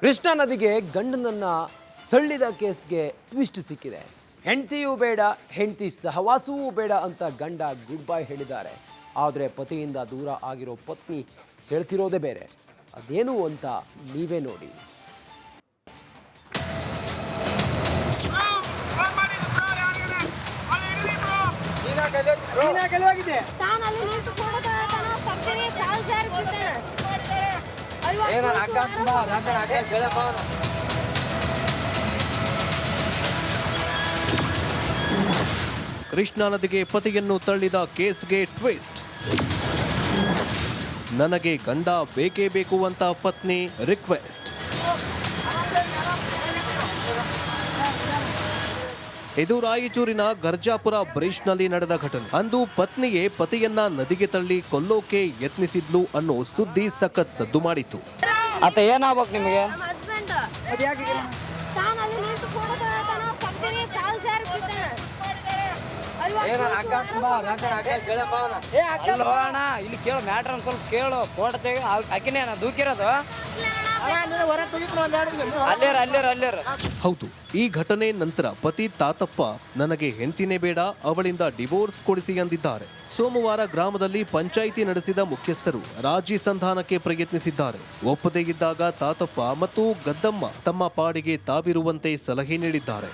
ಕೃಷ್ಣಾ ನದಿಗೆ ಗಂಡನನ್ನ ತಳ್ಳಿದ ಕೇಸ್ಗೆ ಟ್ವಿಸ್ಟ್ ಸಿಕ್ಕಿದೆ. ಹೆಂಡತಿಯೂ ಬೇಡ, ಹೆಂಡತಿ ಸಹವಾಸವೂ ಬೇಡ ಅಂತ ಗಂಡ ಗುಡ್ ಬೈ ಹೇಳಿದ್ದಾರೆ. ಆದರೆ ಪತಿಯಿಂದ ದೂರ ಆಗಿರೋ ಪತ್ನಿ ಹೇಳ್ತಿರೋದೇ ಬೇರೆ. ಅದೇನು ಅಂತ ನೀವೇ ನೋಡಿ. ಕೃಷ್ಣಾ ನದಿಗೆ ಪತಿಯನ್ನು ತಳ್ಳಿದ ಕೇಸ್ಗೆ ಟ್ವಿಸ್ಟ್. ನನಗೆ ಗಂಡ ಬೇಕೇ ಬೇಕು ಅಂತ ಪತ್ನಿ ರಿಕ್ವೆಸ್ಟ್. ಇದು ರಾಯಚೂರಿನ ಗರ್ಜಾಪುರ ಬ್ರಿಡ್ಜ್ನಲ್ಲಿ ನಡೆದ ಘಟನೆ. ಅಂದು ಪತ್ನಿಯೇ ಪತಿಯನ್ನ ನದಿಗೆ ತಳ್ಳಿ ಕೊಲ್ಲೋಕೆ ಯತ್ನಿಸಿದ್ಲು ಅನ್ನೋ ಸುದ್ದಿ ಸಖತ್ ಸದ್ದು ಮಾಡಿತು. ಅತ್ತ ಏನಾಗ್ಬೇಕು ನಿಮಗೆ? ಇಲ್ಲಿ ಕೇಳು ಮ್ಯಾಟ್ರ್ ಒಂದು ಸ್ವಲ್ಪ ಕೇಳು. ಫೋಟೋ ತೆಗಿ ಆಕಿನೇ ದೂಕಿರೋದು. ಹೌದು, ಈ ಘಟನೆ ನಂತರ ಪತಿ ತಾತಪ್ಪ ನನಗೆ ಹೆಂಡತಿನೇ ಬೇಡ, ಅವಳಿಂದ ಡಿವೋರ್ಸ್ ಕೊಡಿಸಿ ಎಂದಿದ್ದಾರೆ. ಸೋಮವಾರ ಗ್ರಾಮದಲ್ಲಿ ಪಂಚಾಯಿತಿ ನಡೆಸಿದ ಮುಖ್ಯಸ್ಥರು ರಾಜಿ ಸಂಧಾನಕ್ಕೆ ಪ್ರಯತ್ನಿಸಿದ್ದಾರೆ. ಒಪ್ಪದೇ ಇದ್ದಾಗ ತಾತಪ್ಪ ಮತ್ತು ಗದ್ದಮ್ಮ ತಮ್ಮ ಪಾಡಿಗೆ ತಾವಿರುವಂತೆ ಸಲಹೆ ನೀಡಿದ್ದಾರೆ.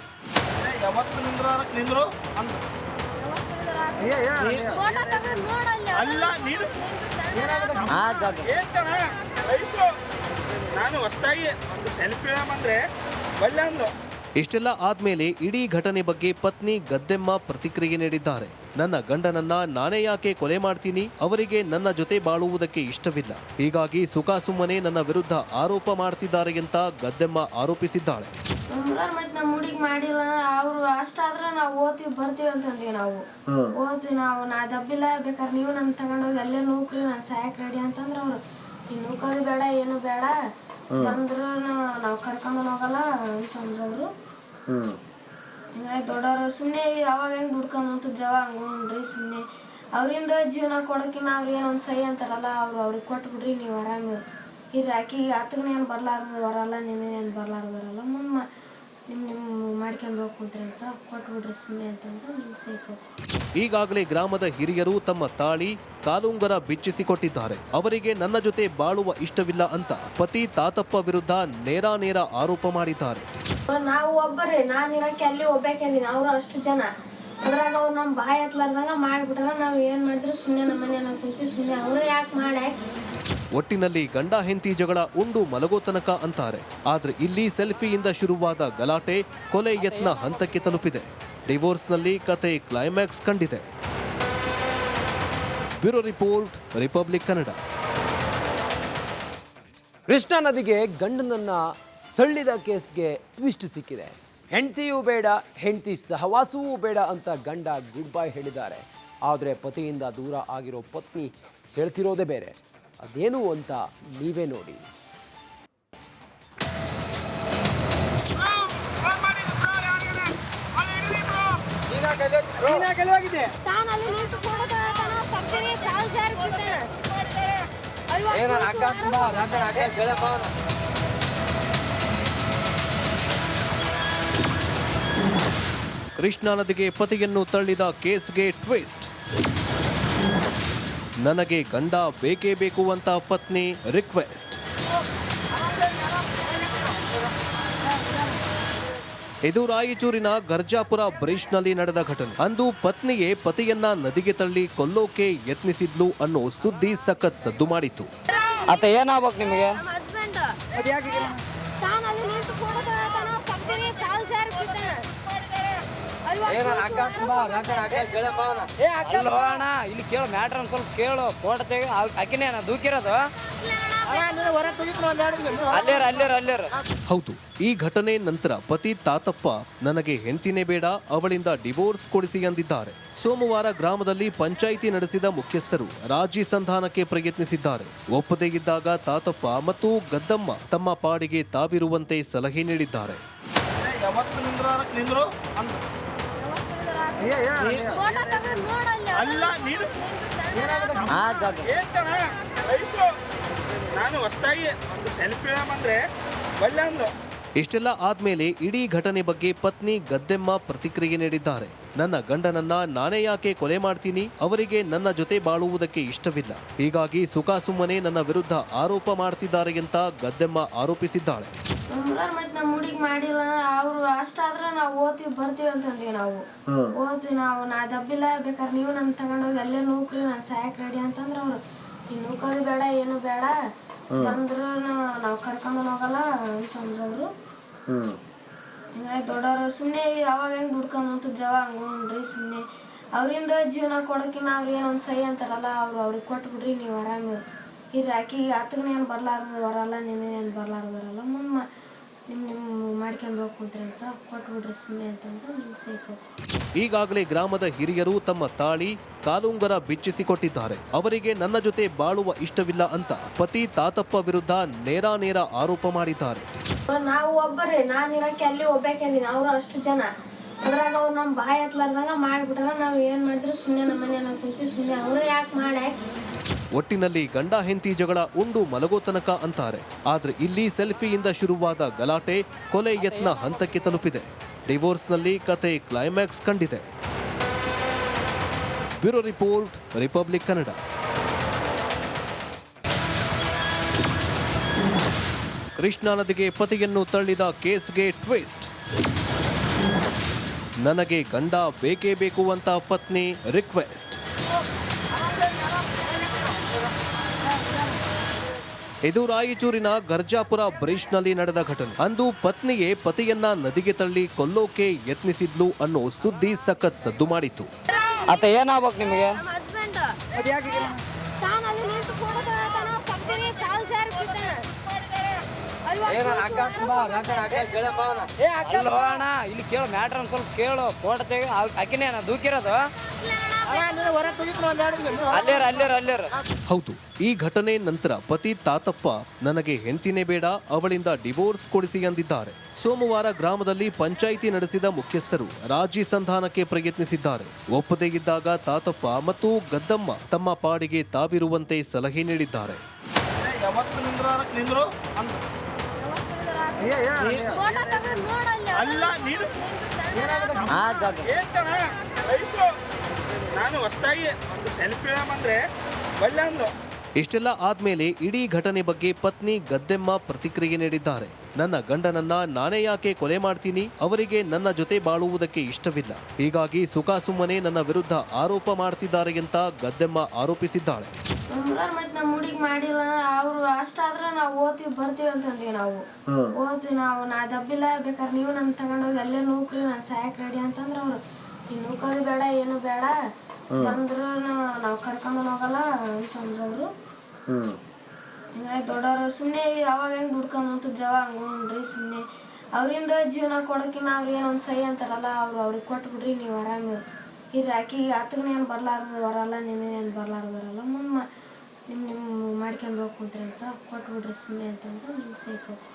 ಇಷ್ಟೆಲ್ಲ ಆದ್ಮೇಲೆ ಇಡೀ ಘಟನೆ ಬಗ್ಗೆ ಪತ್ನಿ ಗದ್ದೆಮ್ಮ ಪ್ರತಿಕ್ರಿಯೆ ನೀಡಿದ್ದಾರೆ. ನನ್ನ ಗಂಡನನ್ನ ನಾನೇ ಯಾಕೆ ಕೊಲೆ ಮಾಡ್ತೀನಿ, ಅವರಿಗೆ ನನ್ನ ಜೊತೆ ಬಾಳುವುದಕ್ಕೆ ಇಷ್ಟವಿಲ್ಲ, ಹೀಗಾಗಿ ಸುಮ್ಮನೆ ನನ್ನ ವಿರುದ್ಧ ಆರೋಪ ಮಾಡ್ತಿದ್ದಾರೆ ಅಂತ ಗದ್ದೆಮ್ಮ ಆರೋಪಿಸಿದ್ದಾಳೆ. ಮಾಡಿಲ್ಲ ಅವ್ರು ಅಷ್ಟಾದ್ರೆ ನಾವು ಓದ್ತೀವಿ ಬರ್ತೀವಿ ಅಂತಂದೀವಿ. ನಾವು ಓದ್ತೀವಿ, ನಾ ದಬ್ಬಿಲ್ಲ, ಬೇಕಾದ್ರೆ ನೀವು ನನ್ ತಗೊಂಡೋಗಿ ಅಲ್ಲೇ ನೌಕ್ರಿ ನಾನು ಸಾಯಕ್ ರೆಡಿ ಅಂತಂದ್ರ ಅವ್ರು ನೌಕರಿ ಬೇಡ ಏನು ಬೇಡ ಬಂದ್ರು ನಾವು ಕರ್ಕೊಂಡು ಹೋಗಲ್ಲ ಅಂತಂದ್ರ ಅವರು. ಹಿಂಗಾಗಿ ದೊಡ್ಡವ್ರು ಸುಮ್ಮನೆ ಅವಾಗ ಹೆಂಗ್ ದುಡ್ಕೊಂಡ್ ಅಂತಿದ್ರವ ಹಂಗ್ರಿ ಸುಮ್ಮನೆ ಅವ್ರಿಂದ ಜೀವನ ಕೊಡೋಕಿನ್ನ ಅವ್ರು ಏನೊಂದ್ ಸಹಿ ಅಂತಾರಲ್ಲ ಅವ್ರಿಗೆ ಕೊಟ್ಬಿಡ್ರಿ ನೀವು ಆರಾಮ ಇರ್ರಿ. ಆಕಿಗೆ ಆತಗನ ಏನು ಬರ್ಲಾರ್ದು ಬರಲ್ಲ, ನೀನೇನು ಬರ್ಲಾರ್ದು ಬರಲ್ಲ, ಮುಂದೆ ಮಾಡ್ಕೊಂಡು ಹೋಗ್ಕೊಂಡ್ರಿ ಅಂತ ಕೊಟ್ಬಿಡ್ರಿ ಸುಮ್ಮನೆ ಅಂತಂದ್ರೆ ನಿಮ್ಗೆ ಸಹಿ ಕೊಟ್ಟು. ಈಗಾಗಲೇ ಗ್ರಾಮದ ಹಿರಿಯರು ತಮ್ಮ ತಾಳಿ ಕಾಲುಂಗರ ಬಿಚ್ಚಿಸಿಕೊಟ್ಟಿದ್ದಾರೆ. ಅವರಿಗೆ ನನ್ನ ಜೊತೆ ಬಾಳುವ ಇಷ್ಟವಿಲ್ಲ ಅಂತ ಪತಿ ತಾತಪ್ಪ ವಿರುದ್ಧ ನೇರ ಆರೋಪ ಮಾಡಿದ್ದಾರೆ. ನಾವು ಒಬ್ಬರೇ, ನಾನು ಇರಕ್ಕೆ ಅಲ್ಲಿ ಒಬ್ಬಾಕಿದ್ದೀನಿ, ಅವರು ಅಷ್ಟು ಜನ, ಅದ್ರಾಗ ಅವ್ರು ನಮ್ಮ ಬಾಯಿ ಹತ್ಲಾರ್ದಂಗ ಮಾಡ್ಬಿಟ್ಟಾರ. ನಾವು ಏನ್ ಮಾಡಿದ್ರೆ ಸುಮ್ಮನೆ ನಮ್ಮ ಮನೆ ಕುಂತೀವಿ, ಸುಮ್ಮನೆ ಅವರು ಯಾಕೆ ಮಾಡಿ. ಒಟ್ಟಿನಲ್ಲಿ ಗಂಡ ಹೆಂಡತಿ ಜಗಳ ಉಂಡು ಮಲಗೋ ತನಕ ಅಂತಾರೆ. ಆದ್ರೆ ಇಲ್ಲಿ ಸೆಲ್ಫಿಯಿಂದ ಶುರುವಾದ ಗಲಾಟೆ ಕೊಲೆ ಯತ್ನ ಹಂತಕ್ಕೆ ತಲುಪಿದೆ. ಡಿವೋರ್ಸ್ನಲ್ಲಿ ಕತೆ ಕ್ಲೈಮ್ಯಾಕ್ಸ್ ಕಂಡಿದೆ. Bureau report, republic Kannada. Krishna ನದಿಗೆ ಗಂಡನನ್ನ ತಳ್ಳಿದ ಕೇಸ್ಗೆ ಟ್ವಿಸ್ಟ್ ಸಿಕ್ಕಿದೆ. ಹೆಂಡತಿಯೂ ಬೇಡ, ಹೆಂಡತಿ ಸಹವಾಸವೂ ಬೇಡ ಅಂತ ಗಂಡ ಗುಡ್ ಬೈ ಹೇಳಿದ್ದಾರೆ. ಆದರೆ ಪತಿಯಿಂದ ದೂರ ಆಗಿರೋ ಪತ್ನಿ ಹೇಳ್ತಿರೋದೇ ಬೇರೆ. ಅದೇನು ಅಂತ ನೀವೇ ನೋಡಿ. ಕೃಷ್ಣಾ ನದಿಗೆ ಪತಿಯನ್ನು ತಳ್ಳಿದ ಕೇಸ್ಗೆ ಟ್ವಿಸ್ಟ್. ನನಗೆ ಗಂಡ ಬೇಕೇ ಬೇಕು ಅಂತ ಪತ್ನಿ ರಿಕ್ವೆಸ್ಟ್. ಇದು ರಾಯಚೂರಿನ ಗರ್ಜಾಪುರ ಬ್ರಿಡ್ಜ್ನಲ್ಲಿ ನಡೆದ ಘಟನೆ. ಅಂದು ಪತ್ನಿಯೇ ಪತಿಯನ್ನ ನದಿಗೆ ತಳ್ಳಿ ಕೊಲ್ಲೋಕೆ ಯತ್ನಿಸಿದ್ಲು ಅನ್ನೋ ಸುದ್ದಿ ಸಖತ್ ಸದ್ದು ಮಾಡಿತು. ಅತ್ತ ಏನಾಗ್ಬೇಕು ನಿಮಗೆ? ಇಲ್ಲಿ ಕೇಳು ಮ್ಯಾಟ್ರ್ ಒಂದು ಸ್ವಲ್ಪ ಕೇಳು. ಫೋಟೋ ತೆಗಿ ಆಕಿನೇ ದೂಕಿರೋದು. ಹೌದು, ಈ ಘಟನೆ ನಂತರ ಪತಿ ತಾತಪ್ಪ ನನಗೆ ಹೆಂಡತಿನೇ ಬೇಡ, ಅವಳಿಂದ ಡಿವೋರ್ಸ್ ಕೊಡಿಸಿ ಎಂದಿದ್ದಾರೆ. ಸೋಮವಾರ ಗ್ರಾಮದಲ್ಲಿ ಪಂಚಾಯಿತಿ ನಡೆಸಿದ ಮುಖ್ಯಸ್ಥರು ರಾಜಿ ಸಂಧಾನಕ್ಕೆ ಪ್ರಯತ್ನಿಸಿದ್ದಾರೆ. ಒಪ್ಪದೇ ಇದ್ದಾಗ ತಾತಪ್ಪ ಮತ್ತು ಗದ್ದಮ್ಮ ತಮ್ಮ ಪಾಡಿಗೆ ತಾವಿರುವಂತೆ ಸಲಹೆ ನೀಡಿದ್ದಾರೆ. ನಾನು ಹೊಸದಾಗಿ ಒಂದು ಸೆಲ್ಫಿ ಬಂದ್ರೆ ಇಷ್ಟೆಲ್ಲ ಆದ್ಮೇಲೆ ಇಡೀ ಘಟನೆ ಬಗ್ಗೆ ಪತ್ನಿ ಗದ್ದೆಮ್ಮ ಪ್ರತಿಕ್ರಿಯೆ ನೀಡಿದ್ದಾರೆ. ನನ್ನ ಗಂಡನನ್ನ ನಾನೇ ಯಾಕೆ ಕೊಲೆ ಮಾಡ್ತೀನಿ, ಅವರಿಗೆ ನನ್ನ ಜೊತೆ ಬಾಳುವುದಕ್ಕೆ ಇಷ್ಟವಿಲ್ಲ, ಹೀಗಾಗಿ ಸುಖಾಸುಮ್ಮನೆ ನನ್ನ ವಿರುದ್ಧ ಆರೋಪ ಮಾಡ್ತಿದ್ದಾರೆ ಅಂತ ಗದ್ದೆಮ್ಮ ಆರೋಪಿಸಿದ್ದಾಳೆ. ಮತ್ತೆ ನಮ್ಮ ಹುಡುಗಿ ಮಾಡಿಲ್ಲ, ಅವ್ರು ಅಷ್ಟಾದ್ರೆ ನಾವು ಓದ್ತೀವಿ ಬರ್ತೀವಿ ಅಂತಂದೀವಿ. ನಾವು ಓದ್ತೀವಿ, ನಾ ದಬ್ಬಿಲ್ಲ, ಬೇಕಾದ್ರೆ ನೀವು ನನ್ನ ತಗೊಂಡೋಗಿ ಅಲ್ಲೇ ನೌಕ್ರಿ ನಾನು ಸಾಯಕ್ ರೆಡಿ ಅಂತಂದ್ರೆ ಅವ್ರು ಈ ನೌಕರಿ ಬೇಡ ಏನು ಬೇಡ ಬಂದ್ರು ನಾವು ಕರ್ಕೊಂಡು ಹೋಗಲ್ಲ ಅಂತಂದ್ರು ಅವರು. ಹಿಂಗಾಗಿ ದೊಡ್ಡವರು ಸುಮ್ಮನೆ ಅವಾಗ ಹೆಂಗೆ ದುಡ್ಕೊಂಡು ಅಂತಿದ್ರವ ಹಂಗೆ ನೋಡ್ರಿ, ಸುಮ್ಮನೆ ಅವರಿಂದ ಜೀವನ ಕೊಡೋಕಿನ್ನ ಅವ್ರು ಏನೊಂದು ಸಹಿ ಅಂತಾರಲ್ಲ ಅವ್ರಿಗೆ ಕೊಟ್ಬಿಡ್ರಿ, ನೀವು ಆರಾಮ ಇರ್ರಿ, ಆಕಿಗೆ ಆತಗನೇ ಏನು ಬರ್ಲಾರ್ದು ಬರಲ್ಲ, ನೀನೇನು ಬರ್ಲಾರ್ದು ಬರಲ್ಲ, ಮುಂದೆ ನಿಮ್ಮ ಮಾಡ್ಕೊಂಡು ಹೋಗ್ಕೊಂತ್ರಿ ಅಂತ ಕೊಟ್ಬಿಡ್ರಿ ಸುಮ್ಮನೆ ಅಂತಂದ್ರೆ ನಿಮ್ಗೆ ಸಹಿ ಕೊಟ್ಟು. ಈಗಾಗಲೇ ಗ್ರಾಮದ ಹಿರಿಯರು ತಮ್ಮ ತಾಳಿ ಕಾಲುಂಗರ ಬಿಚ್ಚಿಸಿಕೊಟ್ಟಿದ್ದಾರೆ. ಅವರಿಗೆ ನನ್ನ ಜೊತೆ ಬಾಳುವ ಇಷ್ಟವಿಲ್ಲ ಅಂತ ಪತಿ ತಾತಪ್ಪ ವಿರುದ್ಧ ನೇರ ಆರೋಪ ಮಾಡಿದ್ದಾರೆ. ನಾವು ಒಬ್ಬರೇ, ನಾನು ಇರಕ್ಕೆ ಅಲ್ಲಿ ಒಬ್ಬಾಕಿದ್ದೀನಿ, ಅವರು ಅಷ್ಟು ಜನ, ಅದ್ರಾಗ ಅವ್ರು ನಮ್ಮ ಬಾಯಿ ಹತ್ಲಾರ್ದಂಗ ಮಾಡ್ಬಿಟ್ಟಾರ. ನಾವು ಏನು ಮಾಡಿದ್ರೆ ಸುಮ್ಮನೆ ನಮ್ಮ ಮನೆ ಕುಂತೀವಿ, ಸುಮ್ಮನೆ ಅವರು ಯಾಕೆ ಮಾಡಿ. ಒಟ್ಟಿನಲ್ಲಿ ಗಂಡ ಹೆಂಡತಿ ಜಗಳ ಉಂಡು ಮಲಗೋ ತನಕ ಅಂತಾರೆ. ಆದ್ರೆ ಇಲ್ಲಿ ಸೆಲ್ಫಿಯಿಂದ ಶುರುವಾದ ಗಲಾಟೆ ಕೊಲೆ ಯತ್ನ ಹಂತಕ್ಕೆ ತಲುಪಿದೆ. ಡಿವೋರ್ಸ್ನಲ್ಲಿ ಕತೆ ಕ್ಲೈಮ್ಯಾಕ್ಸ್ ಕಂಡಿದೆ. Bureau report, republic Kannada. Krishna ನದಿಗೆ ಪತಿಯನ್ನು ತಳ್ಳಿದ ಕೇಸ್ಗೆ ಟ್ವಿಸ್ಟ್. ನನಗೆ ಗಂಡ ಬೇಕೇ ಬೇಕು ಅಂತ ಪತ್ನಿ ರಿಕ್ವೆಸ್ಟ್. ಇದು ರಾಯಚೂರಿನ ಗರ್ಜಾಪುರ ಬ್ರಿಡ್ಜ್ನಲ್ಲಿ ನಡೆದ ಘಟನೆ. ಅಂದು ಪತ್ನಿಗೆ ಪತಿಯನ್ನ ನದಿಗೆ ತಳ್ಳಿ ಕೊಲ್ಲೋಕೆ ಯತ್ನಿಸಿದ್ಲು ಅನ್ನೋ ಸುದ್ದಿ ಸಖತ್ ಸದ್ದು ಮಾಡಿತು. ಆತ ಏನಾಗ್ಬೇಕು ನಿಮಗೆ? ಇಲ್ಲಿ ಕೇಳು ಮ್ಯಾಟ್ರ್ ಒಂದು ಸ್ವಲ್ಪ ಕೇಳು, ಫೋಟೋ ತೆಗಿ. ಆಕಿನೇ ದೂಕಿರೋದು ಅಲ್ಲೇರ. ಹೌದು, ಈ ಘಟನೆ ನಂತರ ಪತಿ ತಾತಪ್ಪ ನನಗೆ ಹೆಂಡತಿನೇ ಬೇಡ, ಅವಳಿಂದ ಡಿವೋರ್ಸ್ ಕೊಡಿಸಿ ಎಂದಿದ್ದಾರೆ. ಸೋಮವಾರ ಗ್ರಾಮದಲ್ಲಿ ಪಂಚಾಯಿತಿ ನಡೆಸಿದ ಮುಖ್ಯಸ್ಥರು ರಾಜಿ ಸಂಧಾನಕ್ಕೆ ಪ್ರಯತ್ನಿಸಿದ್ದಾರೆ. ಒಪ್ಪದೇ ಇದ್ದಾಗ ತಾತಪ್ಪ ಮತ್ತು ಗದ್ದಮ್ಮ ತಮ್ಮ ಪಾಡಿಗೆ ತಾವಿರುವಂತೆ ಸಲಹೆ ನೀಡಿದ್ದಾರೆ. ಇಷ್ಟೆಲ್ಲ ಆದ್ಮೇಲೆ ಇಡೀ ಘಟನೆ ಬಗ್ಗೆ ಪತ್ನಿ ಗದ್ದೆಮ್ಮ ಪ್ರತಿಕ್ರಿಯೆ ನೀಡಿದ್ದಾರೆ. ನನ್ನ ಗಂಡನನ್ನ ನಾನೇ ಯಾಕೆ ಕೊಲೆ ಮಾಡ್ತೀನಿ, ಅವರಿಗೆ ನನ್ನ ಜೊತೆ ಬಾಳುವುದಕ್ಕೆ ಇಷ್ಟವಿಲ್ಲ, ಹೀಗಾಗಿ ಸುಖಾಸುಮ್ಮನೆ ನನ್ನ ವಿರುದ್ಧ ಆರೋಪ ಮಾಡ್ತಿದ್ದಾರೆ ಅಂತ ಗದ್ದೆಮ್ಮ ಆರೋಪಿಸಿದ್ದಾಳೆ. ಮತ್ತೆ ನಮ್ಮ ಹುಡುಗಿ ಮಾಡಿಲ್ಲ, ಅವ್ರು ಅಷ್ಟಾದ್ರೆ ನಾವು ಓದ್ತೀವಿ ಬರ್ತೀವಿ ಅಂತಂದೀವಿ. ನಾವು ಓದ್ತೀವಿ, ನಾ ದಬ್ಬಿಲ್ಲ, ಬೇಕಾದ್ರೆ ನೀವು ನನ್ನ ತಗೊಂಡೋಗಿ ಅಲ್ಲೇ ನೌಕ್ರಿ ನಾನು ಸಾಯಕ್ ರೆಡಿ ಅಂತಂದ್ರೆ ಅವ್ರು ಈ ನೌಕರಿ ಬೇಡ ಏನು ಬೇಡ ಬಂದ್ರು ನಾವು ಕರ್ಕೊಂಡು ಹೋಗಲ್ಲ ಅಂತಂದ್ರು ಅವರು. ಹಿಂಗಾಗಿ ದೊಡ್ಡವರು ಸುಮ್ಮನೆ ಅವಾಗ ಹೆಂಗೆ ದುಡ್ಕೊಂಡು ಅಂತಿದ್ರವ ಹಂಗೆ ನೋಡ್ರಿ, ಸುಮ್ಮನೆ ಅವರಿಂದ ಜೀವನ ಕೊಡೋಕಿನ್ನ ಅವ್ರು ಏನೊಂದು ಸಹಿ ಅಂತಾರಲ್ಲ ಅವ್ರಿಗೆ ಕೊಟ್ಬಿಡ್ರಿ, ನೀವು ಆರಾಮ ಇರ್ರಿ, ಆಕಿಗೆ ಆತಗನೇ ಏನು ಬರ್ಲಾರ್ದು ಬರಲ್ಲ, ನೀನೇನು ಬರ್ಲಾರ್ದು ಬರಲ್ಲ, ಮುಂದೆ ನಿಮ್ಮ ಮಾಡ್ಕೊಂಡು ಹೋಗ್ಕೊಂತ್ರಿ ಅಂತ ಕೊಟ್ಬಿಡ್ರಿ ಸುಮ್ಮನೆ ಅಂತಂದ್ರೆ ನಿಮ್ಗೆ ಸಹಿ ಕೊಟ್ಟು.